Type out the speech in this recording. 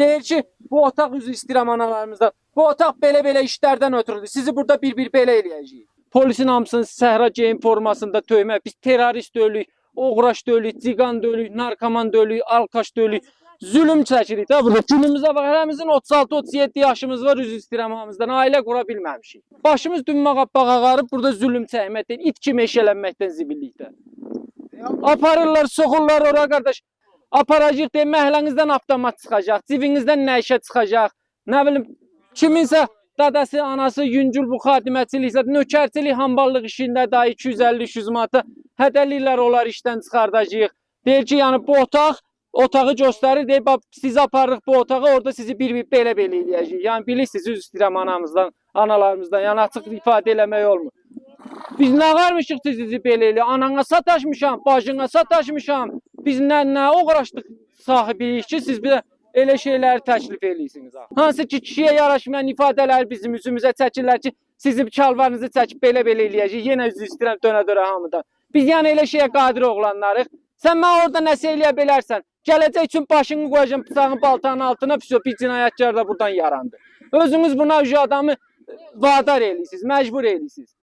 Deyir ki, bu otaq üzr istəyirəm analarımızdan. Bu otaq belə-belə işlərdən ötürüdür. Sizi burada bir-bir belə eləyəcəyik. Polisin hamısını səhra geyim formasında töymək. Biz terrorist döyülük, oğraş döyülük, ciqan döyülük, narkoman döyülük, alkaş döyülük. Zülüm çəkirik də burada. Günümüzə bax, həmimizin 36-37 yaşımız var, üzr istəyirəm hamımızdan. Ailə qura bilməmişik. Başımız dümmağa ağarıb burada zülüm çəkməkdən, it kimi eşələnməkdən zibillikdə. Aparırlar, soxurlar ora qardaş. Aparacaq deyə məhlənizdən avtomat çıxacaq, civinizdən nə işə çıxacaq. Nə bilim, kiminsə dadası, anası yüngül bu xadiməçiliksə, nökərçilik, hamballıq işində daha 250-300 manata hədəlirlər, onlar işdən çıxardacaq. Deyir ki, yəni bu otağı göstərir, deyir, sizi aparırıq bu otağa, orada sizi bir-bir belə-belə eləyəcək. Yəni bilirsiniz, üzr istəyirəm anamızdan, analarımızdan, yəni açıq ifadə eləmək olmur. Biz nə varmışıq sizi belə eləyək, anana sataşmışam, bacına sataşmışam. Biz nə uğraşdıq sahibiyik ki, siz bir də elə şeyləri təklif eləyirsiniz. Hansı ki, kişiyə yaraşmayan ifadələr bizim üzümüzə çəkirlər ki, sizi çalvarınızı çəkib belə-belə eləyəcək. Yenə üzr istəyirəm dönə-dönə hamıdan. Biz yəni elə şeyə qadir oğlanlarıq. Sən mən orada nəsə eləyə bilərsən. Gələcək üçün başını qoyacam bıçağın baltanın altına, bir cinayətkar da buradan yarandı. Özünüz buna adamı vadar eləyirsiniz, məcbur eləyirsiniz.